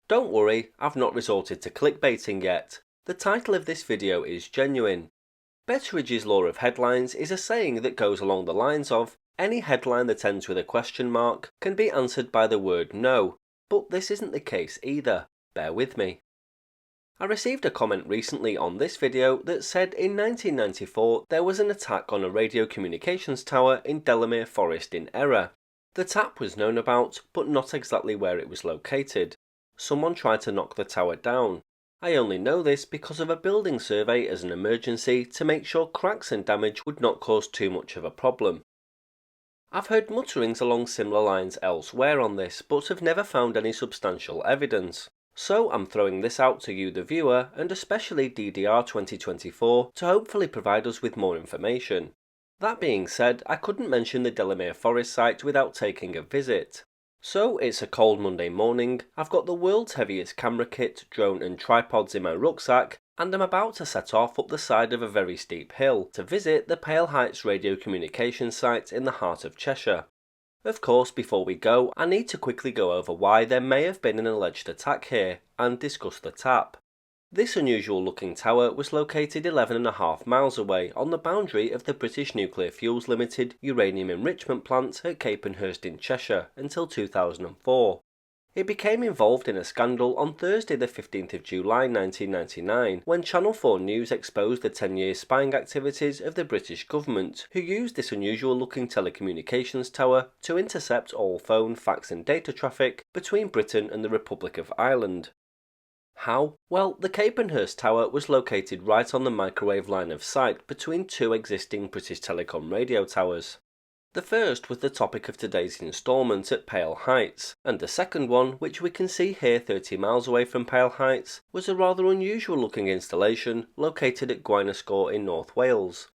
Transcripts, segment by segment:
Don't worry, I've not resorted to clickbaiting yet. The title of this video is genuine. Betteridge's law of headlines is a saying that goes along the lines of, any headline that ends with a question mark can be answered by the word no, but this isn't the case either. Bear with me. I received a comment recently on this video that said in 1994 there was an attack on a radio communications tower in Delamere Forest in Error. The tap was known about, but not exactly where it was located. Someone tried to knock the tower down. I only know this because of a building survey as an emergency to make sure cracks and damage would not cause too much of a problem. I've heard mutterings along similar lines elsewhere on this, but have never found any substantial evidence. So I'm throwing this out to you the viewer, and especially DDR 2024, to hopefully provide us with more information. That being said, I couldn't mention the Delamere Forest site without taking a visit. So it's a cold Monday morning, I've got the world's heaviest camera kit, drone and tripods in my rucksack, and I'm about to set off up the side of a very steep hill to visit the Pale Heights radio communications site in the heart of Cheshire. Of course, before we go, I need to quickly go over why there may have been an alleged attack here, and discuss the tap. This unusual looking tower was located 11.5 miles away on the boundary of the British Nuclear Fuels Limited uranium enrichment plant at Capenhurst in Cheshire until 2004. It became involved in a scandal on Thursday the 15th of July 1999 when Channel 4 News exposed the 10-year spying activities of the British government, who used this unusual looking telecommunications tower to intercept all phone, fax and data traffic between Britain and the Republic of Ireland. How? Well, the Capenhurst Tower was located right on the microwave line of sight between two existing British Telecom radio towers. The first was the topic of today's instalment at Pale Heights, and the second one, which we can see here 30 miles away from Pale Heights, was a rather unusual looking installation located at Gwynescore in North Wales.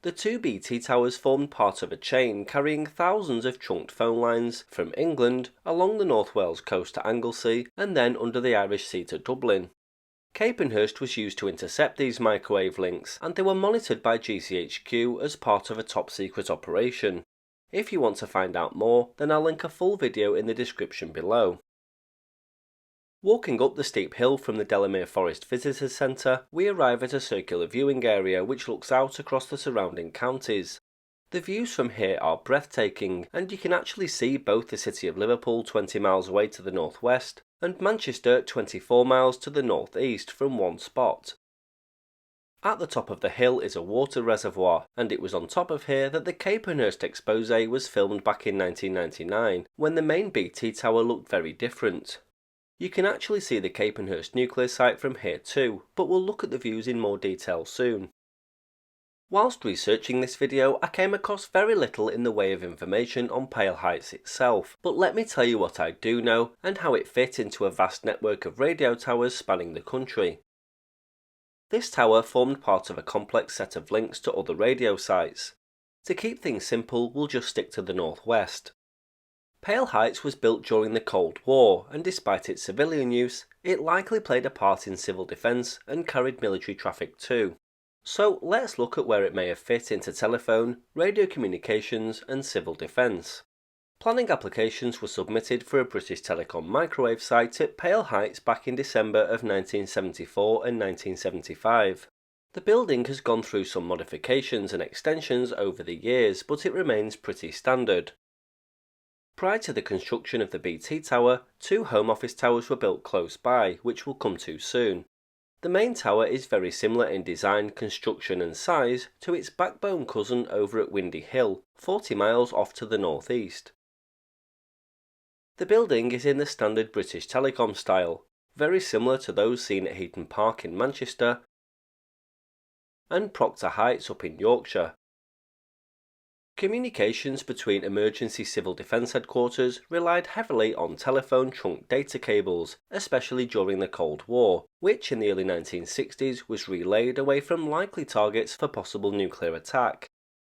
The two BT towers formed part of a chain carrying thousands of trunked phone lines from England along the North Wales coast to Anglesey and then under the Irish Sea to Dublin. Capenhurst was used to intercept these microwave links, and they were monitored by GCHQ as part of a top-secret operation. If you want to find out more, then I'll link a full video in the description below. Walking up the steep hill from the Delamere Forest Visitors Centre, we arrive at a circular viewing area which looks out across the surrounding counties. The views from here are breathtaking, and you can actually see both the city of Liverpool 20 miles away to the northwest, and Manchester 24 miles to the northeast from one spot. At the top of the hill is a water reservoir, and it was on top of here that the Capenhurst expose was filmed back in 1999, when the main BT tower looked very different. You can actually see the Capenhurst nuclear site from here too, but we'll look at the views in more detail soon. Whilst researching this video, I came across very little in the way of information on Pale Heights itself, but let me tell you what I do know and how it fit into a vast network of radio towers spanning the country. This tower formed part of a complex set of links to other radio sites. To keep things simple, we'll just stick to the northwest. Pale Heights was built during the Cold War, and despite its civilian use, it likely played a part in civil defence and carried military traffic too. So let's look at where it may have fit into telephone, radio communications and civil defence. Planning applications were submitted for a British Telecom microwave site at Pale Heights back in December of 1974 and 1975. The building has gone through some modifications and extensions over the years, but it remains pretty standard. Prior to the construction of the BT tower, two Home Office towers were built close by, which we'll come to soon. The main tower is very similar in design, construction and size to its backbone cousin over at Windy Hill, 40 miles off to the northeast. The building is in the standard British Telecom style, very similar to those seen at Heaton Park in Manchester and Proctor Heights up in Yorkshire. Communications between emergency civil defence headquarters relied heavily on telephone trunk data cables, especially during the Cold War, which in the early 1960s was relayed away from likely targets for possible nuclear attack.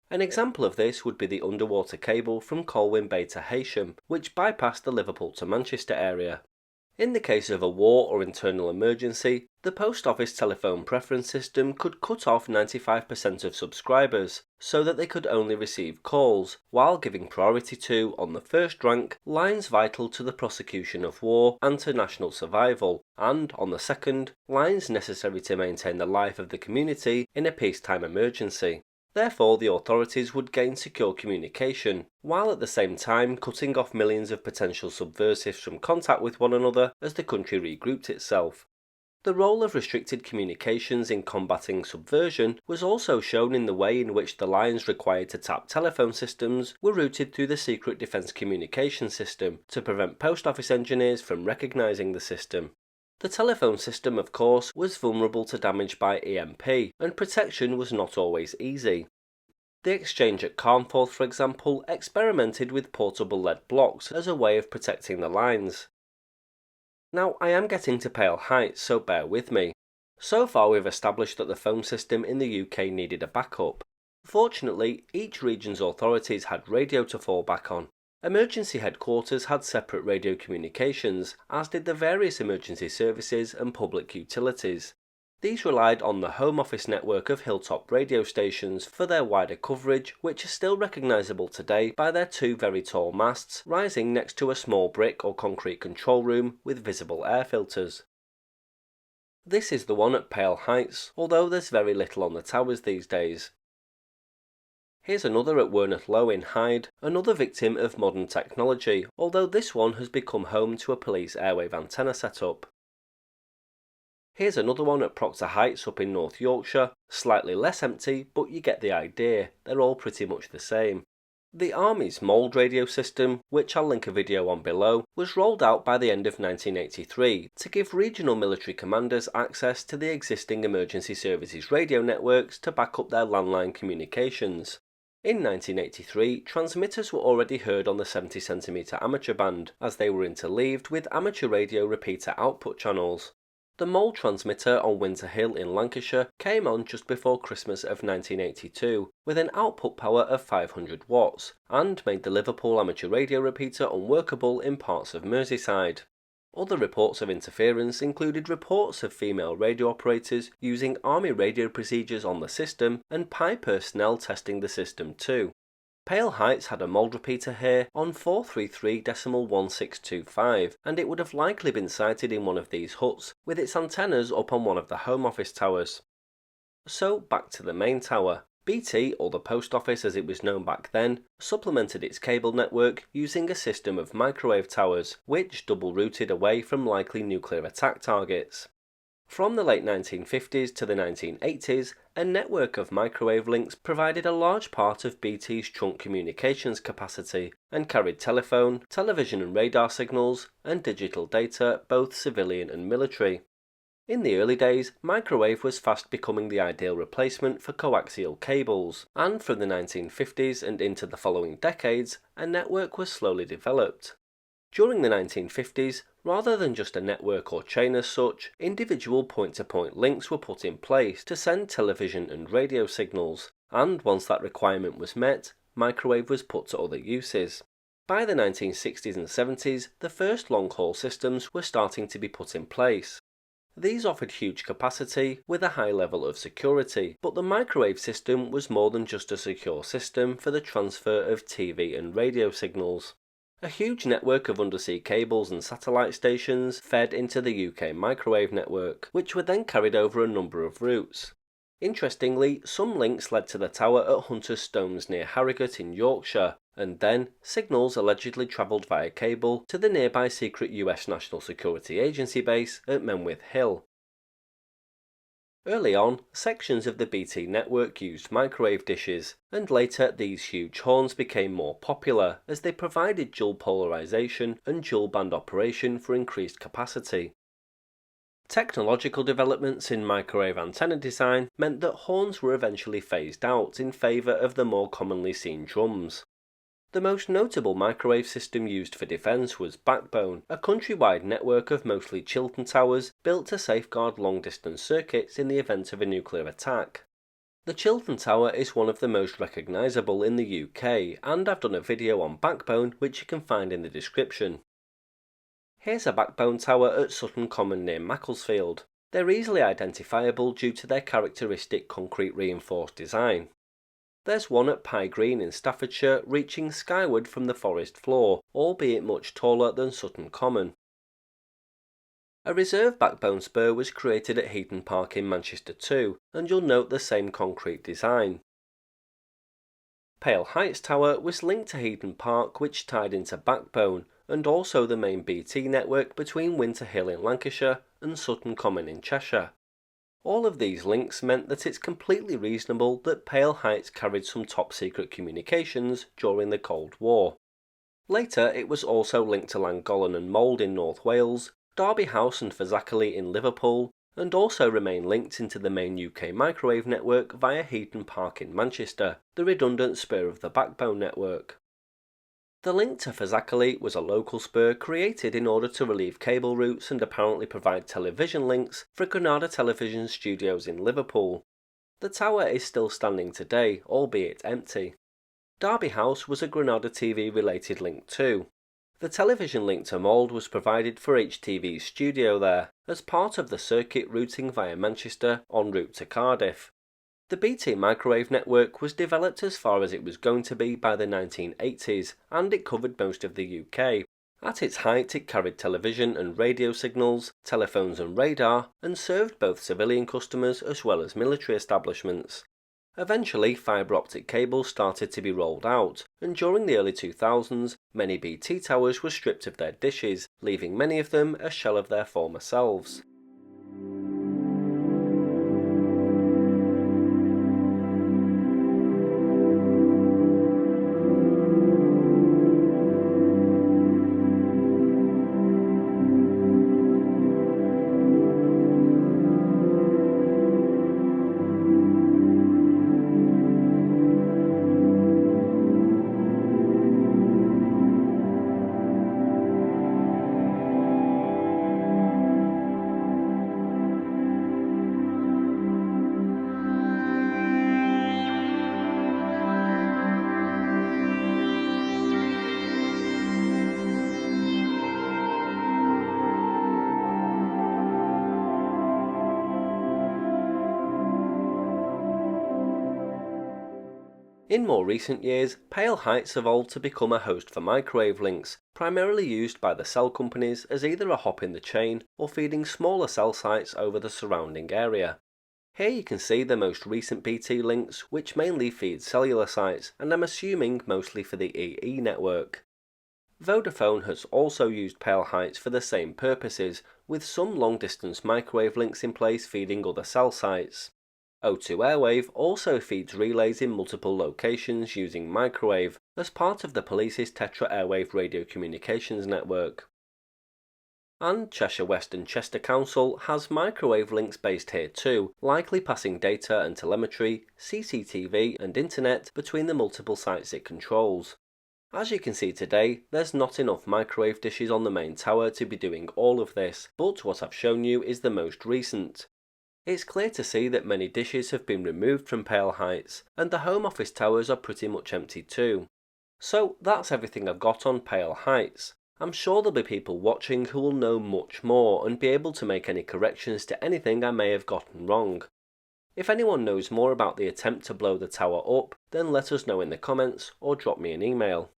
An example of this would be the underwater cable from Colwyn Bay to Heysham, which bypassed the Liverpool to Manchester area. In the case of a war or internal emergency, the post office telephone preference system could cut off 95% of subscribers so that they could only receive calls, while giving priority to, on the first rank, lines vital to the prosecution of war and to national survival, and, on the second, lines necessary to maintain the life of the community in a peacetime emergency. Therefore, the authorities would gain secure communication, while at the same time cutting off millions of potential subversives from contact with one another as the country regrouped itself. The role of restricted communications in combating subversion was also shown in the way in which the lines required to tap telephone systems were routed through the Secret Defence Communication System to prevent post office engineers from recognising the system. The telephone system, of course, was vulnerable to damage by EMP, and protection was not always easy. The exchange at Carnforth, for example, experimented with portable lead blocks as a way of protecting the lines. Now, I am getting to Pale Heights, so bear with me. So far we've established that the phone system in the UK needed a backup. Fortunately, each region's authorities had radio to fall back on. Emergency headquarters had separate radio communications, as did the various emergency services and public utilities. These relied on the Home Office network of hilltop radio stations for their wider coverage, which is still recognisable today by their two very tall masts rising next to a small brick or concrete control room with visible air filters. This is the one at Pale Heights, although there's very little on the towers these days. Here's another at Werneth Low in Hyde, another victim of modern technology, although this one has become home to a police airwave antenna setup. Here's another one at Proctor Heights up in North Yorkshire, slightly less empty, but you get the idea, they're all pretty much the same. The Army's Mould radio system, which I'll link a video on below, was rolled out by the end of 1983 to give regional military commanders access to the existing emergency services radio networks to back up their landline communications. In 1983, transmitters were already heard on the 70cm amateur band, as they were interleaved with amateur radio repeater output channels. The Mould transmitter on Winter Hill in Lancashire came on just before Christmas of 1982, with an output power of 500 watts, and made the Liverpool amateur radio repeater unworkable in parts of Merseyside. Other reports of interference included reports of female radio operators using Army radio procedures on the system and PI personnel testing the system too. Pale Heights had a Mould repeater here on 433.1625, and it would have likely been sited in one of these huts with its antennas up on one of the Home Office towers. So back to the main tower. BT, or the Post Office as it was known back then, supplemented its cable network using a system of microwave towers, which double-routed away from likely nuclear attack targets. From the late 1950s to the 1980s, a network of microwave links provided a large part of BT's trunk communications capacity and carried telephone, television and radar signals, and digital data, both civilian and military. In the early days, microwave was fast becoming the ideal replacement for coaxial cables, and from the 1950s and into the following decades, a network was slowly developed. During the 1950s, rather than just a network or chain as such, individual point-to-point links were put in place to send television and radio signals, and once that requirement was met, microwave was put to other uses. By the 1960s and 70s, the first long-haul systems were starting to be put in place. These offered huge capacity with a high level of security, but the microwave system was more than just a secure system for the transfer of TV and radio signals. A huge network of undersea cables and satellite stations fed into the UK microwave network, which were then carried over a number of routes. Interestingly, some links led to the tower at Hunter's Stones near Harrogate in Yorkshire, and then signals allegedly travelled via cable to the nearby secret US National Security Agency base at Menwith Hill. Early on, sections of the BT network used microwave dishes, and later these huge horns became more popular as they provided dual polarisation and dual band operation for increased capacity. Technological developments in microwave antenna design meant that horns were eventually phased out in favour of the more commonly seen drums. The most notable microwave system used for defence was Backbone, a countrywide network of mostly Chiltern towers built to safeguard long-distance circuits in the event of a nuclear attack. The Chiltern Tower is one of the most recognisable in the UK, and I've done a video on Backbone which you can find in the description. Here's a backbone tower at Sutton Common near Macclesfield. They're easily identifiable due to their characteristic concrete reinforced design. There's one at Pye Green in Staffordshire reaching skyward from the forest floor, albeit much taller than Sutton Common. A reserve backbone spur was created at Heaton Park in Manchester too, and you'll note the same concrete design. Pale Heights Tower was linked to Heaton Park, which tied into backbone, and also the main BT network between Winter Hill in Lancashire and Sutton Common in Cheshire. All of these links meant that it's completely reasonable that Pale Heights carried some top-secret communications during the Cold War. Later it was also linked to Llangollen and Mold in North Wales, Derby House and Fazakerley in Liverpool, and also remain linked into the main UK microwave network via Heaton Park in Manchester, the redundant spur of the backbone network. The link to Fazakerley was a local spur created in order to relieve cable routes and apparently provide television links for Granada Television Studios in Liverpool. The tower is still standing today, albeit empty. Derby House was a Granada TV related link too. The television link to Mold was provided for HTV's studio there, as part of the circuit routing via Manchester en route to Cardiff. The BT microwave network was developed as far as it was going to be by the 1980s, and it covered most of the UK. At its height it carried television and radio signals, telephones and radar, and served both civilian customers as well as military establishments. Eventually, fibre optic cables started to be rolled out, and during the early 2000s, many BT towers were stripped of their dishes, leaving many of them a shell of their former selves. In more recent years, Pale Heights evolved to become a host for microwave links, primarily used by the cell companies as either a hop in the chain or feeding smaller cell sites over the surrounding area. Here you can see the most recent BT links, which mainly feed cellular sites, and I'm assuming mostly for the EE network. Vodafone has also used Pale Heights for the same purposes, with some long-distance microwave links in place feeding other cell sites. O2 Airwave also feeds relays in multiple locations using microwave as part of the police's Tetra Airwave radio communications network. And Cheshire West and Chester Council has microwave links based here too, likely passing data and telemetry, CCTV and internet between the multiple sites it controls. As you can see today, there's not enough microwave dishes on the main tower to be doing all of this, but what I've shown you is the most recent. It's clear to see that many dishes have been removed from Pale Heights, and the Home Office towers are pretty much empty too. So that's everything I've got on Pale Heights. I'm sure there'll be people watching who will know much more and be able to make any corrections to anything I may have gotten wrong. If anyone knows more about the attempt to blow the tower up, then let us know in the comments or drop me an email.